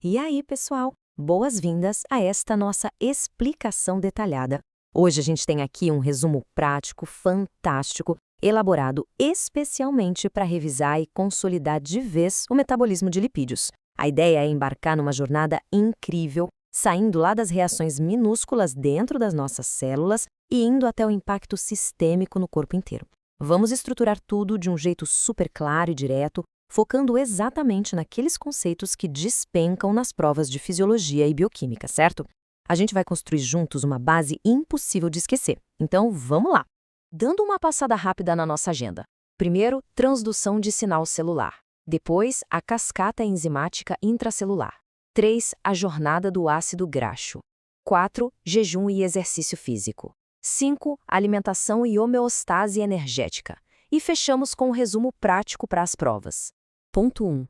E aí, pessoal? Boas-vindas a esta nossa explicação detalhada. Hoje a gente tem aqui um resumo prático, fantástico, elaborado especialmente para revisar e consolidar de vez o metabolismo de lipídios. A ideia é embarcar numa jornada incrível, saindo lá das reações minúsculas dentro das nossas células e indo até o impacto sistêmico no corpo inteiro. Vamos estruturar tudo de um jeito super claro e direto, focando exatamente naqueles conceitos que despencam nas provas de fisiologia e bioquímica, certo? A gente vai construir juntos uma base impossível de esquecer. Então, vamos lá! Dando uma passada rápida na nossa agenda. Primeiro, transdução de sinal celular. Depois, a cascata enzimática intracelular. 3. A jornada do ácido graxo. 4. Jejum e exercício físico. 5. Alimentação e homeostase energética. E fechamos com um resumo prático para as provas. Ponto 1.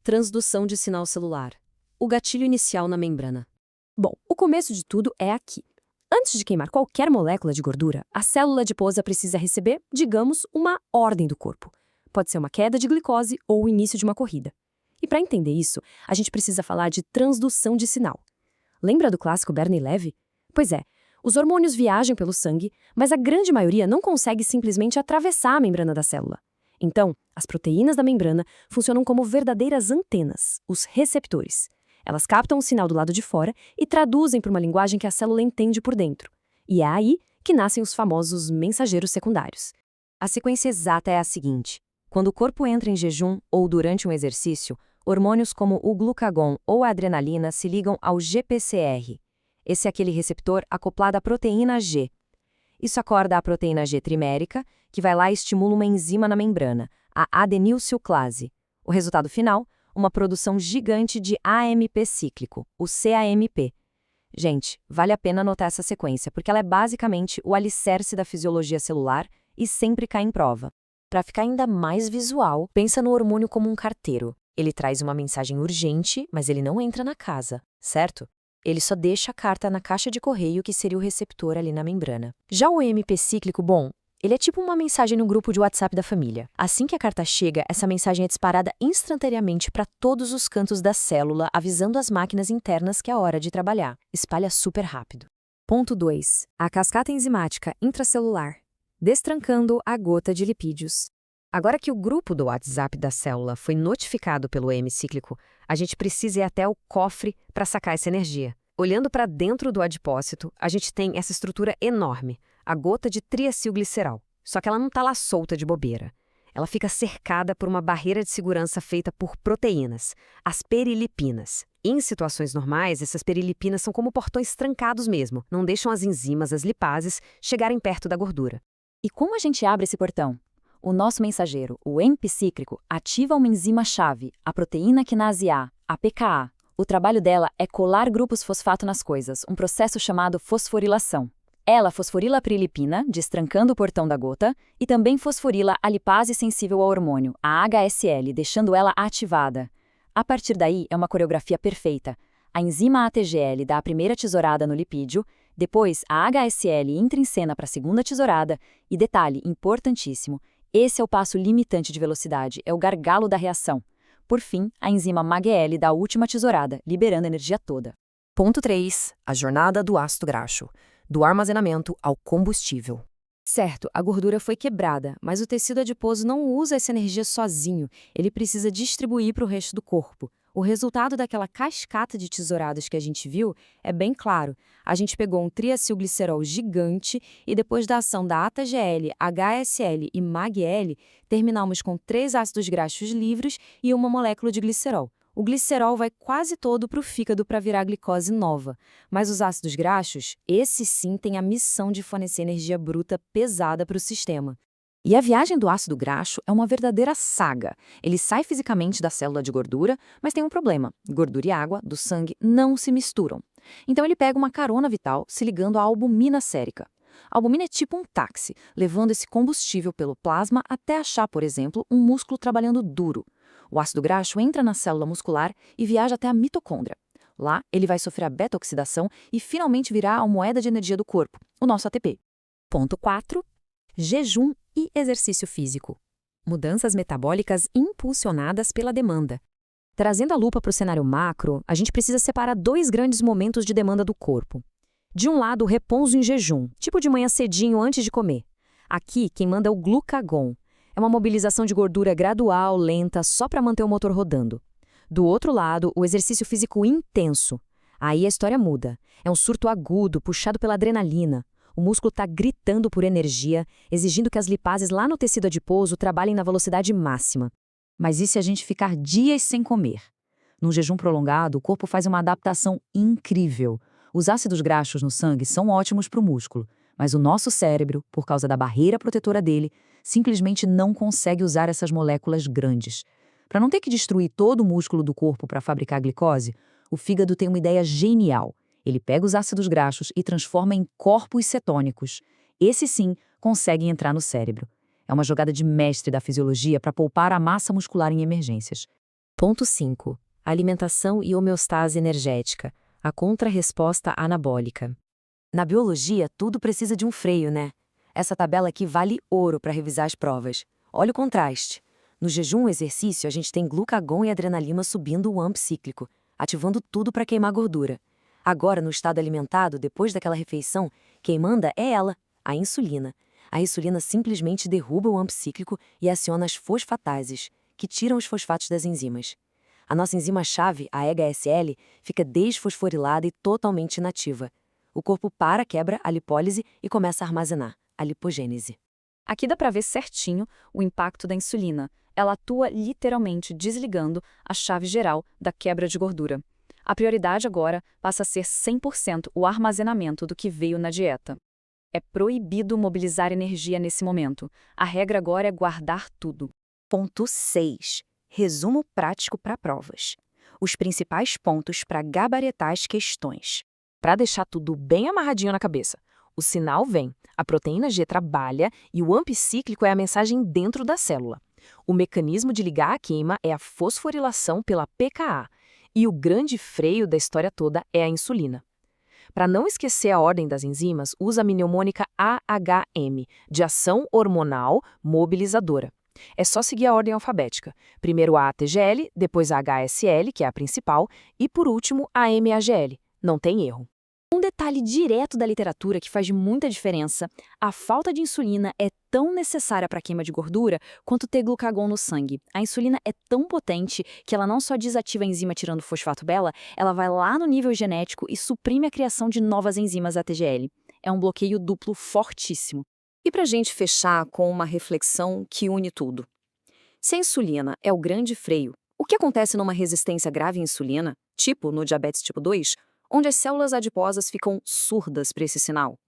Transdução de sinal celular. O gatilho inicial na membrana. Bom, o começo de tudo é aqui. Antes de queimar qualquer molécula de gordura, a célula adiposa precisa receber, digamos, uma ordem do corpo. Pode ser uma queda de glicose ou o início de uma corrida. E para entender isso, a gente precisa falar de transdução de sinal. Lembra do clássico Bernie Levy? Pois é, os hormônios viajam pelo sangue, mas a grande maioria não consegue simplesmente atravessar a membrana da célula. Então, as proteínas da membrana funcionam como verdadeiras antenas, os receptores. Elas captam o sinal do lado de fora e traduzem para uma linguagem que a célula entende por dentro. E é aí que nascem os famosos mensageiros secundários. A sequência exata é a seguinte: quando o corpo entra em jejum ou durante um exercício, hormônios como o glucagon ou a adrenalina se ligam ao GPCR. Esse é aquele receptor acoplado à proteína G. Isso acorda a proteína G trimérica, que vai lá e estimula uma enzima na membrana, a adenilsilclase. O resultado final, uma produção gigante de AMP cíclico, o CAMP. Gente, vale a pena anotar essa sequência, porque ela é basicamente o alicerce da fisiologia celular e sempre cai em prova. Para ficar ainda mais visual, pensa no hormônio como um carteiro. Ele traz uma mensagem urgente, mas ele não entra na casa, certo? Ele só deixa a carta na caixa de correio, que seria o receptor ali na membrana. Já o AMP cíclico, bom, ele é tipo uma mensagem no grupo de WhatsApp da família. Assim que a carta chega, essa mensagem é disparada instantaneamente para todos os cantos da célula, avisando as máquinas internas que é hora de trabalhar. Espalha super rápido. Ponto 2. A cascata enzimática intracelular. Destrancando a gota de lipídios. Agora que o grupo do WhatsApp da célula foi notificado pelo hemicíclico, a gente precisa ir até o cofre para sacar essa energia. Olhando para dentro do adipócito, a gente tem essa estrutura enorme, a gota de triacilglicerol. Só que ela não está lá solta de bobeira. Ela fica cercada por uma barreira de segurança feita por proteínas, as perilipinas. Em situações normais, essas perilipinas são como portões trancados mesmo, não deixam as enzimas, as lipases, chegarem perto da gordura. E como a gente abre esse portão? O nosso mensageiro, o AMP cíclico, ativa uma enzima-chave, a proteína quinase A, a PKA. O trabalho dela é colar grupos fosfato nas coisas, um processo chamado fosforilação. Ela fosforila a prilipina, destrancando o portão da gota, e também fosforila a lipase sensível ao hormônio, a HSL, deixando ela ativada. A partir daí, é uma coreografia perfeita. A enzima ATGL dá a primeira tesourada no lipídio, depois a HSL entra em cena para a segunda tesourada, e detalhe importantíssimo, esse é o passo limitante de velocidade, é o gargalo da reação. Por fim, a enzima MAGL dá a última tesourada, liberando a energia toda. Ponto 3. A jornada do ácido graxo. Do armazenamento ao combustível. Certo, a gordura foi quebrada, mas o tecido adiposo não usa essa energia sozinho, ele precisa distribuir para o resto do corpo. O resultado daquela cascata de tesouradas que a gente viu é bem claro. A gente pegou um triacilglicerol gigante e depois da ação da ATGL, HSL e MAGL, terminamos com 3 ácidos graxos livres e uma molécula de glicerol. O glicerol vai quase todo para o fígado para virar glicose nova, mas os ácidos graxos, esses sim têm a missão de fornecer energia bruta pesada para o sistema. E a viagem do ácido graxo é uma verdadeira saga. Ele sai fisicamente da célula de gordura, mas tem um problema. Gordura e água do sangue não se misturam. Então ele pega uma carona vital se ligando à albumina sérica. A albumina é tipo um táxi, levando esse combustível pelo plasma até achar, por exemplo, um músculo trabalhando duro. O ácido graxo entra na célula muscular e viaja até a mitocôndria. Lá, ele vai sofrer a beta-oxidação e finalmente virar a moeda de energia do corpo, o nosso ATP. Ponto 4. Jejum e exercício físico. Mudanças metabólicas impulsionadas pela demanda. Trazendo a lupa para o cenário macro, a gente precisa separar dois grandes momentos de demanda do corpo. De um lado, o repouso em jejum, tipo de manhã cedinho antes de comer. Aqui, quem manda é o glucagon. É uma mobilização de gordura gradual, lenta, só para manter o motor rodando. Do outro lado, o exercício físico intenso. Aí a história muda. É um surto agudo, puxado pela adrenalina. O músculo está gritando por energia, exigindo que as lipases lá no tecido adiposo trabalhem na velocidade máxima. Mas e se a gente ficar dias sem comer? Num jejum prolongado, o corpo faz uma adaptação incrível. Os ácidos graxos no sangue são ótimos para o músculo, mas o nosso cérebro, por causa da barreira protetora dele, simplesmente não consegue usar essas moléculas grandes. Para não ter que destruir todo o músculo do corpo para fabricar glicose, o fígado tem uma ideia genial. Ele pega os ácidos graxos e transforma em corpos cetônicos. Esses sim conseguem entrar no cérebro. É uma jogada de mestre da fisiologia para poupar a massa muscular em emergências. Ponto 5. Alimentação e homeostase energética. A contra-resposta anabólica. Na biologia, tudo precisa de um freio, né? Essa tabela aqui vale ouro para revisar as provas. Olha o contraste. No jejum e exercício, a gente tem glucagon e adrenalina subindo o AMP cíclico, ativando tudo para queimar gordura. Agora, no estado alimentado, depois daquela refeição, quem manda é ela, a insulina. A insulina simplesmente derruba o AMP cíclico e aciona as fosfatases, que tiram os fosfatos das enzimas. A nossa enzima-chave, a EHSL, fica desfosforilada e totalmente inativa. O corpo quebra a lipólise e começa a armazenar, a lipogênese. Aqui dá para ver certinho o impacto da insulina. Ela atua literalmente desligando a chave geral da quebra de gordura. A prioridade agora passa a ser 100% o armazenamento do que veio na dieta. É proibido mobilizar energia nesse momento. A regra agora é guardar tudo. Ponto 6. Resumo prático para provas. Os principais pontos para gabaritar as questões. Para deixar tudo bem amarradinho na cabeça. O sinal vem, a proteína G trabalha e o AMP cíclico é a mensagem dentro da célula. O mecanismo de ligar a queima é a fosforilação pela pKa. E o grande freio da história toda é a insulina. Para não esquecer a ordem das enzimas, usa a mnemônica AHM, de ação hormonal mobilizadora. É só seguir a ordem alfabética. Primeiro a ATGL, depois a HSL, que é a principal, e por último a MAGL. Não tem erro. Um detalhe direto da literatura que faz muita diferença: a falta de insulina é tão necessária para a queima de gordura quanto ter glucagon no sangue. A insulina é tão potente que ela não só desativa a enzima tirando fosfato beta, ela vai lá no nível genético e suprime a criação de novas enzimas ATGL. É um bloqueio duplo fortíssimo. E para a gente fechar com uma reflexão que une tudo. Se a insulina é o grande freio, o que acontece numa resistência grave à insulina, tipo no diabetes tipo 2, onde as células adiposas ficam surdas para esse sinal?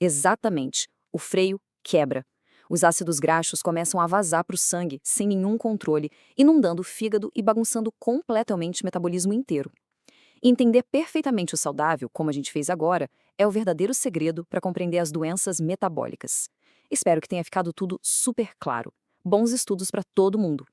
Exatamente, o freio quebra. Os ácidos graxos começam a vazar para o sangue sem nenhum controle, inundando o fígado e bagunçando completamente o metabolismo inteiro. Entender perfeitamente o saudável, como a gente fez agora, é o verdadeiro segredo para compreender as doenças metabólicas. Espero que tenha ficado tudo super claro. Bons estudos para todo mundo!